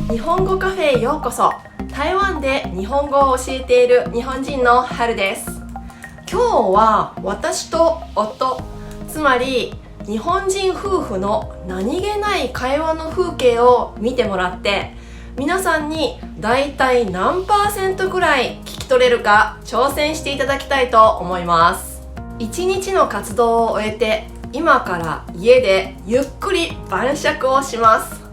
日本語カフェへようこそ。台湾で日本語を教えている日本人の春です。今日は私と夫、つまり日本人夫婦の何気ない会話の風景を見てもらって、皆さんにだいたい何%ぐらい聞き取れるか挑戦していただきたいと思います。一日の活動を終えて、今から家でゆっくり晩酌をします。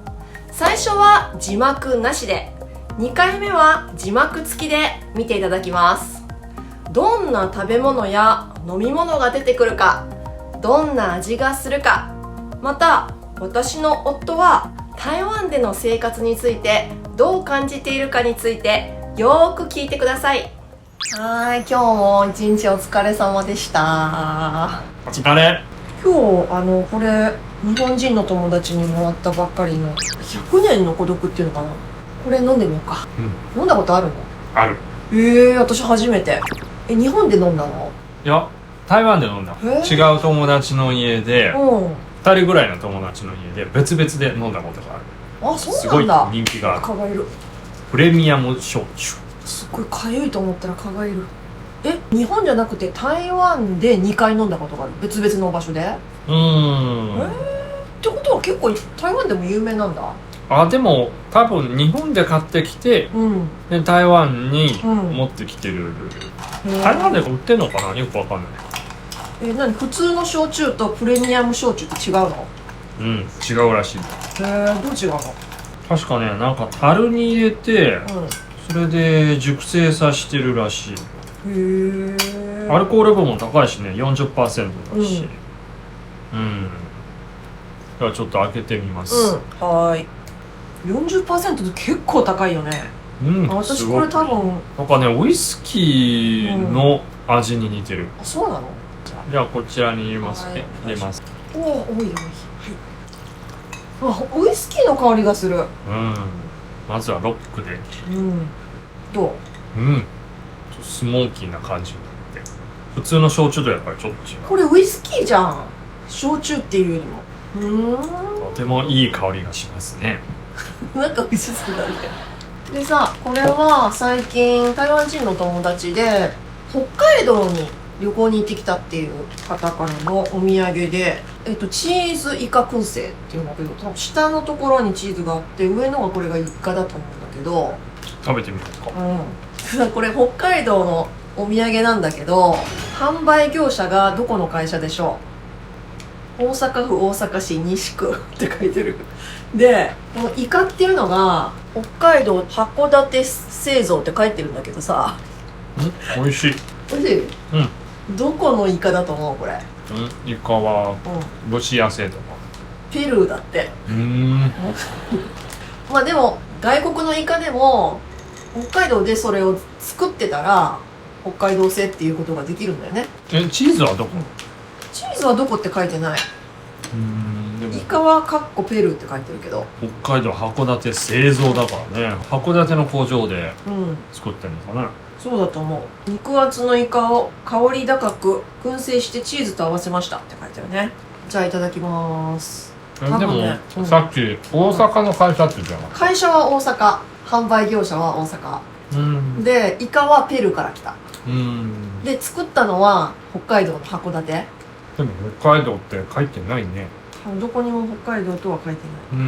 最初は字幕なしで、2回目は字幕付きで見ていただきます。どんな食べ物や飲み物が出てくるか、どんな味がするか、また私の夫は台湾での生活についてどう感じているかについてよーく聞いてください。今日も一日お疲れ様でした。お疲れ。今日これ日本人の友達にもらったばっかりの100年の孤独っていうのかな、これ飲んでみようか。飲んだことあるの？ある。私初めて。日本で飲んだの？いや、台湾で飲んだ。違う友達の家で、2人ぐらいの友達の家で別々で飲んだことがある。あ、そうなんだ。すごい人気がある。蚊がいる。プレミアム焼酎。すごいかゆいと思ったら蚊がいる。日本じゃなくて台湾で2回飲んだことがある、別々の場所で。ってことは結構台湾でも有名なんだ。でも多分日本で買ってきて、で台湾に持ってきてる、台湾で売ってんのかな、よくわかんない。何、普通の焼酎とプレミアム焼酎って違うの？違うらしい。どう違うの？確かね、なんか樽に入れて、それで熟成させてるらしい。アルコール分も高いしね、40% だし。ではちょっと開けてみます。はい。40% って結構高いよね。私これ多分なんかね、ウイスキーの味に似てる。そうなの？じゃあこちらに入れますね。入れます。多い。ウイスキーの香りがする。まずはロックで。どう？スモーキーな感じになって、普通の焼酎とやっぱりちょっと違う。これウイスキーじゃん、焼酎っていうよりも。とてもいい香りがしますね。なんか美味しそうだね。でさ、これは最近台湾人の友達で北海道に旅行に行ってきたっていう方からのお土産で、チーズイカ燻製っていうんだけど、多分下のところにチーズがあって、上のがこれがイカだと思うんだけど。食べてみますか？これ北海道のお土産なんだけど、販売業者がどこの会社でしょう？大阪府大阪市西区って書いてる。で、このイカっていうのが北海道函館製造って書いてるんだけどさ、美味しい。美味しい？どこのイカだと思うこれ？イカはロシア製とか。ペルーだって。まあでも外国のイカでも北海道でそれを作ってたら北海道製っていうことができるんだよね。チーズはどこ？チーズはどこって書いてない。イカはカッコペルーって書いてるけど、北海道函館製造だからね、函館の工場で作ってるのかな。そうだと思う。肉厚のイカを香り高く燻製してチーズと合わせましたって書いてるね。じゃあいただきます。でも、さっき大阪の会社って言ってなかった？会社は大阪、販売業者は大阪、でイカはペルーから来た。で作ったのは北海道の函館。でも北海道って書いてないね。どこにも北海道とは書いてない。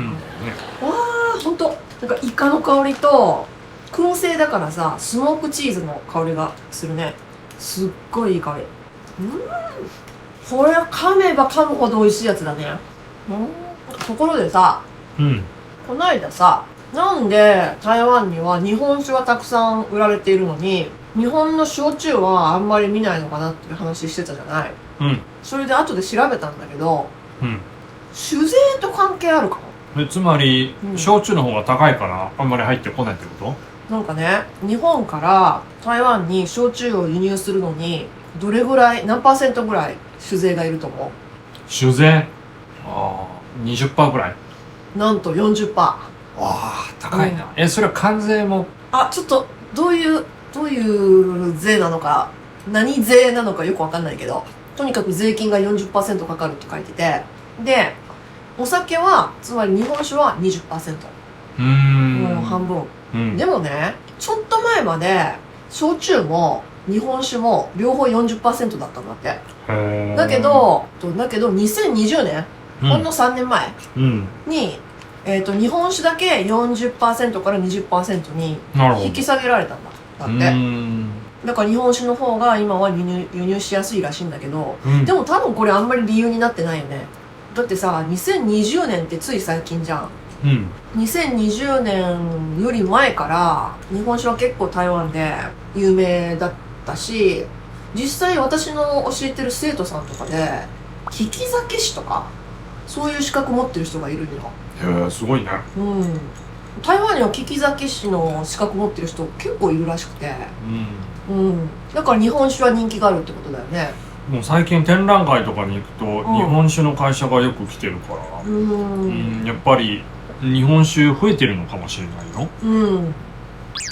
わあ、ほんとなんかイカの香りと、燻製だからさ、スモークチーズの香りがするね。すっごいいい香り。これ噛めば噛むほど美味しいやつだね。ところでさ、こないださ、なんで台湾には日本酒がたくさん売られているのに日本の焼酎はあんまり見ないのかなっていう話してたじゃない。それで後で調べたんだけど、酒税と関係あるかも。つまり、焼酎の方が高いからあんまり入ってこないってこと？なんかね、日本から台湾に焼酎を輸入するのにどれぐらい、何%ぐらい酒税がいると思う？酒税20% ぐらい。なんと 40%。高いな。それは関税も？ちょっとどういう税なのか、何税なのかよくわかんないけど、とにかく税金が 40% かかるって書いてて、でお酒はつまり日本酒は 20%。もう半分。うん。でもね、ちょっと前まで、焼酎も日本酒も両方 40% だったんだって。へー。だけど2020年、うん、ほんの3年前うん。に、日本酒だけ 40% から 20% になるほど。引き下げられたんだ。だって。だから日本酒の方が今は輸入しやすいらしいんだけど、うん、でも多分これあんまり理由になってないよね。だってさ、2020年ってつい最近じゃん。うん。2020年より前から日本酒は結構台湾で有名だったし、実際私の教えてる生徒さんとかで利き酒師とかそういう資格持ってる人がいるんよ。へえ、すごいね。うん。台湾には利き酒師の資格持ってる人結構いるらしくて、うん。だから日本酒は人気があるってことだよね。もう最近展覧会とかに行くと、日本酒の会社がよく来てるから、やっぱり日本酒増えてるのかもしれないよ。うん。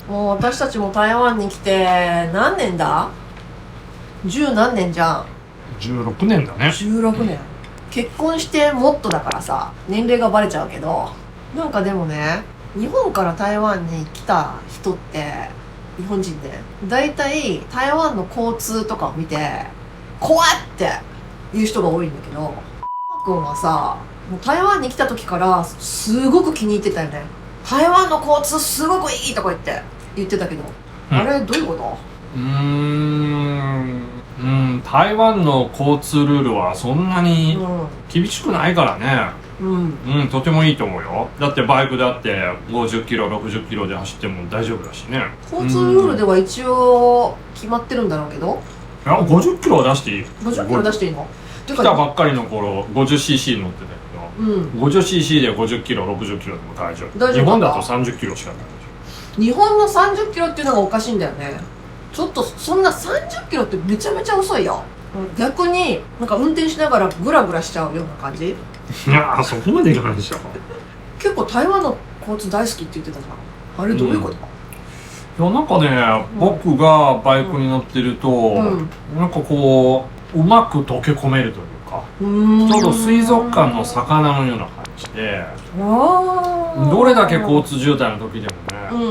もう私たちも台湾に来て何年だ？10何年じゃん。16年だね。16年。結婚してもっとだからさ、年齢がバレちゃうけど、なんかでもね、日本から台湾に来た人って、日本人で、だいたい台湾の交通とかを見て、怖っって言う人が多いんだけど、君はさ、もう台湾に来た時からすごく気に入ってたよね。台湾の交通すごくいいとか言ってたけど、あれどういうこと？台湾の交通ルールはそんなに厳しくないからね。とてもいいと思うよ。だってバイクだって50キロ60キロで走っても大丈夫だしね。交通ルールでは一応決まってるんだろうけど、いや50キロは出していい。50キロ出していいの？来たばっかりの頃 50cc 乗ってたけど、50cc で50キロ60キロでも大丈夫。日本だと30キロしかないでしょ。日本の30キロっていうのがおかしいんだよね。ちょっとそんな30キロってめちゃめちゃ遅いよ。逆になんか運転しながらグラグラしちゃうような感じ。いやそこまでいかないでしょ。結構台湾の交通大好きって言ってたじゃん。あれどういうこと？いやなんかね、僕がバイクに乗ってると、なんかこううまく溶け込めるというか、ちょうど水族館の魚のような感じで、どれだけ交通渋滞の時でも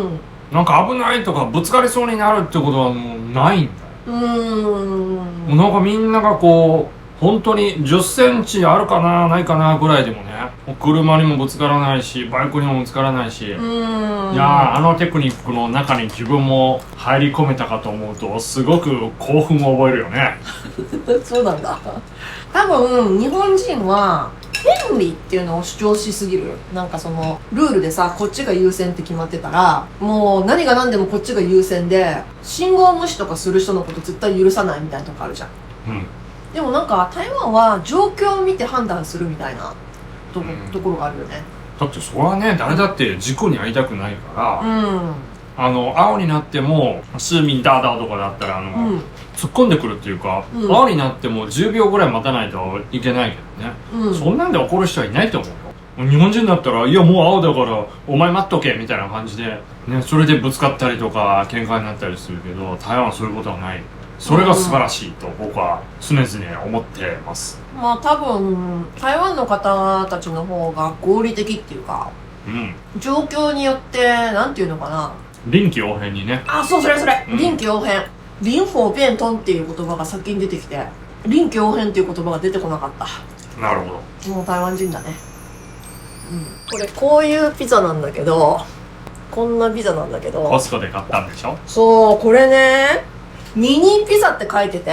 ね、なんか危ないとかぶつかりそうになるってことはもうないんだよ。もうなんかみんながこう本当に10センチあるかなないかなぐらいでもね、車にもぶつからないしバイクにもぶつからないし、いやあのテクニックの中に自分も入り込めたかと思うとすごく興奮を覚えるよね。そうなんだ。多分日本人は権利っていうのを主張しすぎる。なんかそのルールでさ、こっちが優先って決まってたらもう何が何でもこっちが優先で、信号無視とかする人のこと絶対許さないみたいなとこあるじゃん。でもなんか台湾は状況を見て判断するみたいなところがあるよね。だってそれはね、誰だって事故に遭いたくないから、青になっても市民ダーダーとかだったら突っ込んでくるっていうか、青になっても10秒ぐらい待たないといけないけどね、そんなんで怒る人はいないと思うよ。日本人だったらいやもう青だからお前待っとけみたいな感じで、ね、それでぶつかったりとか喧嘩になったりするけど、台湾はそういうことはない。それが素晴らしいと僕は常々思ってます。まあ多分台湾の方たちの方が合理的っていうか、状況によってなんていうのかな、臨機応変にね。あ、そうそれ、臨機応変、臨法变通っていう言葉が先に出てきて、臨機応変っていう言葉が出てこなかった。なるほど。もう台湾人だね。これこういうピザなんだけど、こんなピザなんだけど、コスコで買ったんでしょ。そう、これねミニピザって書いてて、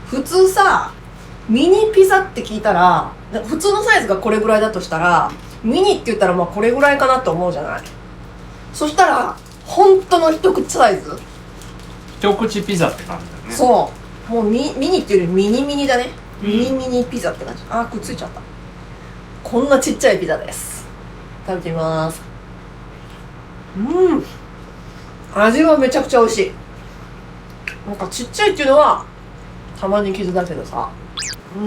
普通さミニピザって聞いたら普通のサイズがこれぐらいだとしたら、ミニって言ったらまあこれぐらいかなと思うじゃない。そしたら本当の一口サイズ、一口ピザって感じだね。そう、もうミニっていうよりミニだね。ミニピザって感じ。あ、くっついちゃった。こんなちっちゃいピザです。食べてみます。味はめちゃくちゃ美味しい。なんかちっちゃいっていうのはたまに傷だけどさ、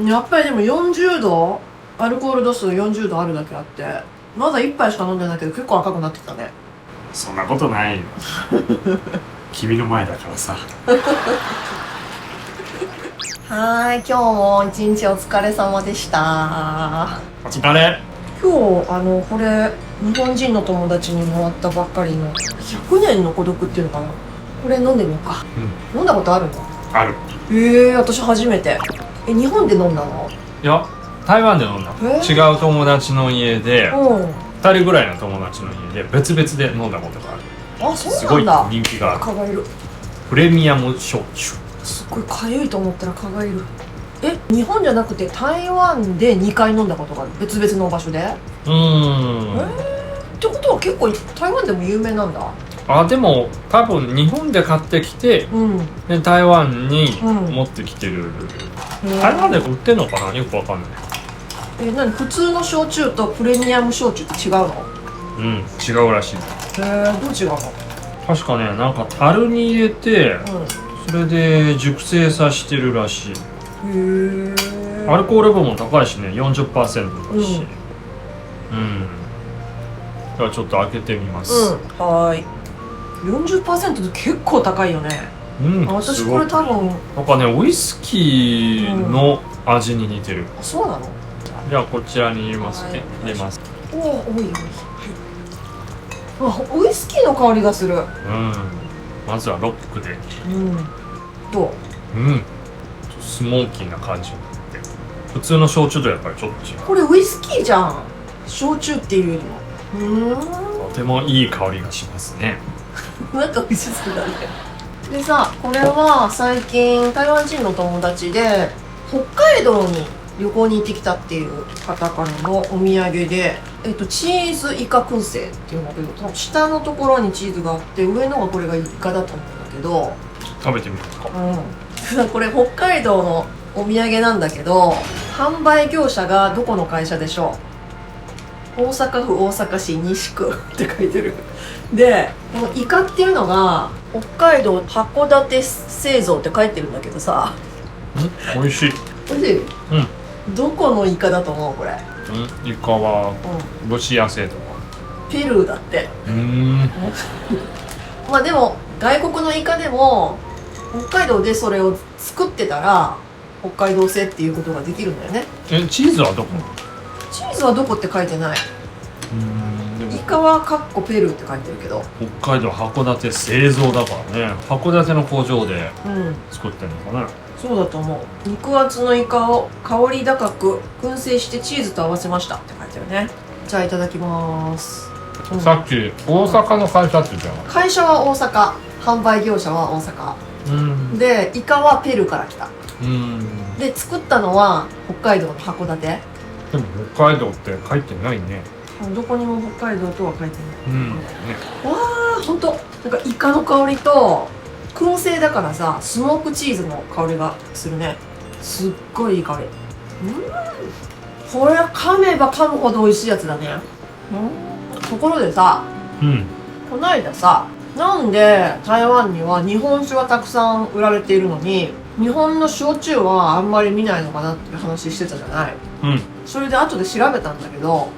やっぱりでも40度、アルコール度数40度あるだけあって、まだ1杯しか飲んでないけど結構赤くなってきたね。そんなことないよ君の前だからさはい、今日も一日お疲れ様でした。お疲れ。今日これ日本人の友達にもらったばっかりの100年の孤独っていうのかな。これ飲んでみようか。飲んだことあるの？ある。私初めて。日本で飲んだの？いや、台湾で飲んだ。違う友達の家で、2人ぐらいの友達の家で別々で飲んだことがある。あ、そうなんだ。すごい人気がある。蚊がいる。プレミアム焼酎。すっごいかゆいと思ったら蚊がいる。日本じゃなくて台湾で2回飲んだことがある。別々の場所で。ってことは結構台湾でも有名なんだ。でも多分日本で買ってきて、で台湾に持ってきてる。台湾で売ってんのかな、よくわかんない。何、普通の焼酎とプレミアム焼酎って違うの？違うらしい。どう違うの？確かね、なんか樽に入れて、それで熟成させてるらしい。アルコール分も高いしね、40% だし。ではちょっと開けてみます。はい。40% って結構高いよね。私これ多分なんかね、ウイスキーの味に似てる。そうなの？じゃあこちらに入れますね。入れます。多い。ウイスキーの香りがする。まずはロックで。どう？スモーキーな感じ。普通の焼酎とやっぱりちょっと違う。これウイスキーじゃん。焼酎っていうよりも。とてもいい香りがしますね。なんか美味しそうだね。でさ、これは最近台湾人の友達で北海道に旅行に行ってきたっていう方からのお土産で、チーズイカ燻製っていうんだけど、下のところにチーズがあって上のがこれがイカだと思うんだけど、食べてみますか。これ北海道のお土産なんだけど、販売業者がどこの会社でしょう？大阪府大阪市西区って書いてる。で、このイカっていうのが北海道函館製造って書いてるんだけどさ、美味しい。美味しい？どこのイカだと思うこれ？イカはロシア製とか。ペルーだって。まあでも外国のイカでも北海道でそれを作ってたら北海道製っていうことができるんだよね。チーズはどこ？チーズはどこって書いてない。イカはカッコペルーって書いてるけど、北海道函館製造だからね。函館の工場で作ってるのかな。そうだと思う。肉厚のイカを香り高く燻製してチーズと合わせましたって書いてるね。じゃあいただきます。さっき大阪の会社って言ったよ。会社は大阪、販売業者は大阪で、イカはペルーから来た。で作ったのは北海道の函館。でも北海道って書いてないね。どこにも北海道とは書いてない。わあ、ほんとなんかイカの香りと燻製だからさ、スモークチーズの香りがするね。すっごいいい香り。これ噛めば噛むほど美味しいやつだね。ところでさ、こないださ、なんで台湾には日本酒はたくさん売られているのに日本の焼酎はあんまり見ないのかなっていう話してたじゃない。それで後で調べたんだけど、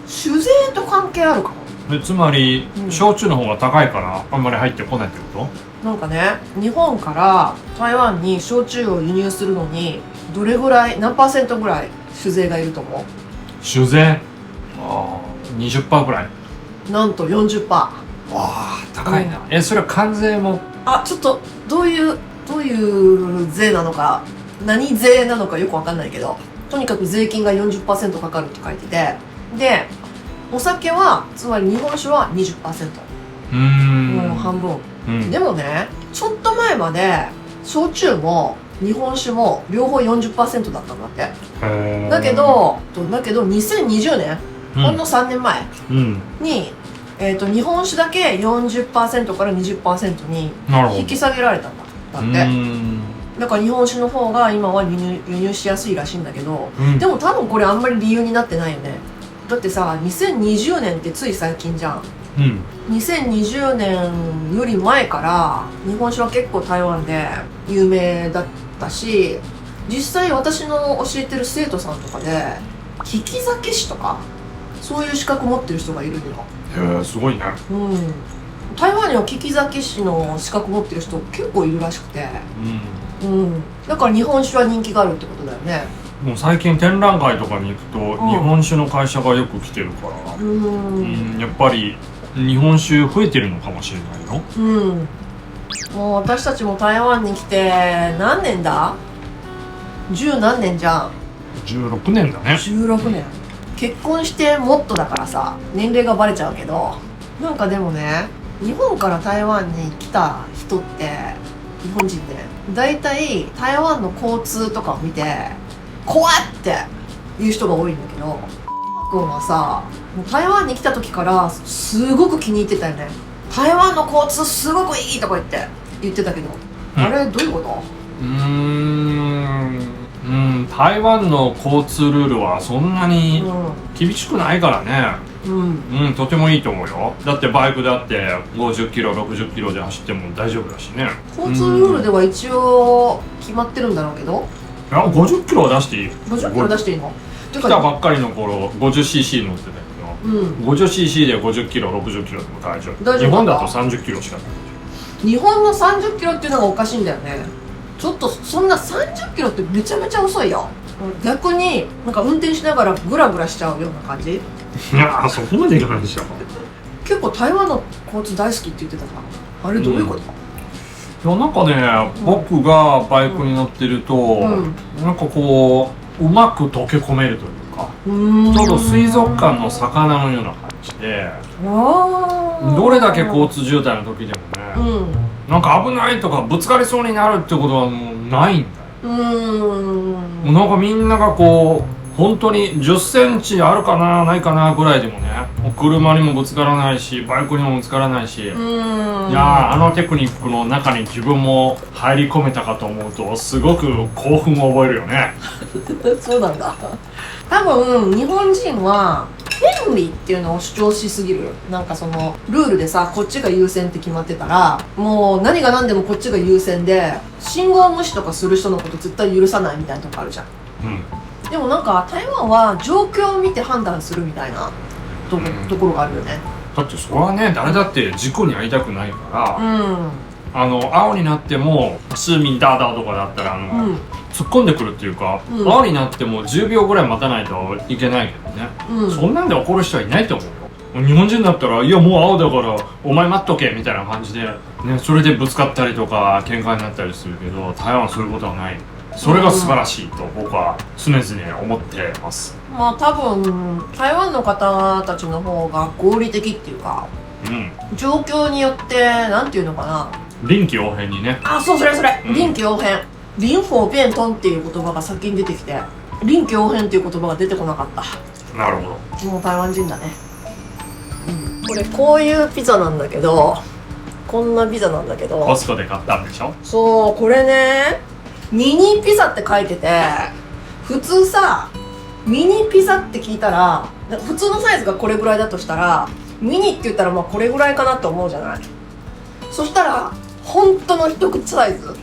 酒税と関係あるかも。つまり、焼酎の方が高いからあんまり入ってこないってこと？なんかね、日本から台湾に焼酎を輸入するのにどれぐらい、何%ぐらい酒税がいると思う？酒税20% ぐらい。なんと 40%。わあ、高いな。それは関税も？ちょっとどういう税なのか、何税なのかよくわかんないけど、とにかく税金が 40% かかるって書いてて、でお酒はつまり日本酒は 20%。もう半分。でもね、ちょっと前まで焼酎も日本酒も両方 40% だったんだって。だけど2020年、ほんの3年前に、日本酒だけ 40% から 20% に引き下げられたんだって。だから日本酒の方が今は輸入しやすいらしいんだけど、でも多分これあんまり理由になってないよね。だってさ、2020年ってつい最近じゃん。2020年より前から日本酒は結構台湾で有名だったし、実際私の教えてる生徒さんとかで利き酒師とかそういう資格持ってる人がいるのよ。すごいね。台湾には利き酒師の資格持ってる人結構いるらしくて、だから日本酒は人気があるってことだよね。もう最近展覧会とかに行くと日本酒の会社がよく来てるから、やっぱり日本酒増えてるのかもしれないよ。もう私たちも台湾に来て何年だ？10何年じゃん。16年だね。16年。結婚してもっとだからさ、年齢がバレちゃうけど、なんかでもね、日本から台湾に来た人って、日本人ね、だいたい台湾の交通とかを見て怖って言う人が多いんだけど、君はさ、もう台湾に来た時からすごく気に入ってたよね。台湾の交通すごくいいとか言ってたけど、あれどういうこと？台湾の交通ルールはそんなに厳しくないからね。とてもいいと思うよ。だってバイクだって50キロ60キロで走っても大丈夫だしね。交通ルールでは一応決まってるんだろうけど、いや50キロは出していい。50キロ出していいの？来たばっかりの頃 50cc 乗ってたけど、50cc で50キロ60キロでも大丈夫。日本だと30キロしかない。日本の30キロっていうのがおかしいんだよね。ちょっとそんな30キロってめちゃめちゃ遅いよ。逆になんか運転しながらグラグラしちゃうような感じ。いやそこまでいかないでしょ。結構台湾の交通大好きって言ってたから、あれどういうこと？いやなんかね、僕がバイクに乗ってると、なんかこううまく溶け込めるというか、ちょうど水族館の魚のような感じで、どれだけ交通渋滞の時でもね、なんか危ないとかぶつかりそうになるってことはもうないんだよ。なんかみんながこう本当に10センチあるかなないかなぐらいでもね、車にもぶつからないしバイクにもぶつからないし、いやあのテクニックの中に自分も入り込めたかと思うとすごく興奮を覚えるよね。そうなんだ。多分日本人は権利っていうのを主張しすぎる。なんかそのルールでさ、こっちが優先って決まってたらもう何が何でもこっちが優先で、信号無視とかする人のこと絶対許さないみたいなとこあるじゃん。でもなんか台湾は状況を見て判断するみたいなところがあるよね。だってそれはね、誰だって事故に遭いたくないから、青になっても市民ダーダーとかだったら突っ込んでくるっていうか、青になっても10秒ぐらい待たないといけないけどね、そんなんで怒る人はいないと思うよ。日本人だったらいやもう青だからお前待っとけみたいな感じで、ね、それでぶつかったりとか喧嘩になったりするけど、台湾はそういうことはない。それが素晴らしいと僕は常々思ってます。まあ多分台湾の方たちの方が合理的っていうか、状況によってなんていうのかな、臨機応変にね。あ、そうそれ、臨機応変、臨法变通っていう言葉が先に出てきて、臨機応変っていう言葉が出てこなかった。なるほど。もう台湾人だね。これこういうピザなんだけど、こんなピザなんだけど、コスコで買ったんでしょ。そう、これねミニピザって書いてて、普通さミニピザって聞いたら普通のサイズがこれぐらいだとしたら、ミニって言ったらまあこれぐらいかなって思うじゃない。そしたら本当の一口サイズ、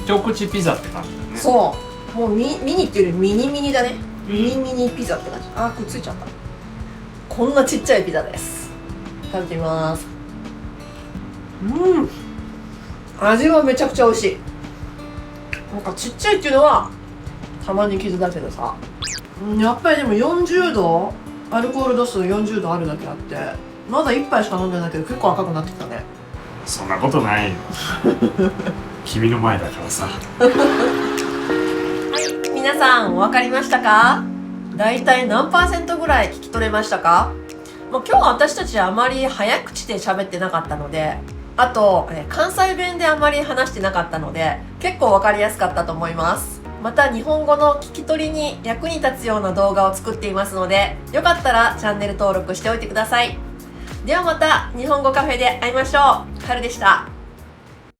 一口ピザって感じだね。そう、もうミニっていうよりミニミニだね。ミニピザって感じ。あ、くっついちゃった。こんなちっちゃいピザです。食べてみます。味はめちゃくちゃ美味しい。なんかちっちゃいっていうのはたまに傷だけどさ、やっぱりでも40度、アルコール度数40度あるだけあって、まだ1杯しか飲んでないけど結構赤くなってきたね。そんなことないよ。君の前だからさ。はい、皆さん分かりましたか？だいたい何%ぐらい聞き取れましたか？今日は私たちあまり早口で喋ってなかったので、あと関西弁であまり話してなかったので結構分かりやすかったと思います。また日本語の聞き取りに役に立つような動画を作っていますので、よかったらチャンネル登録しておいてください。ではまた日本語カフェで会いましょう。はるでした。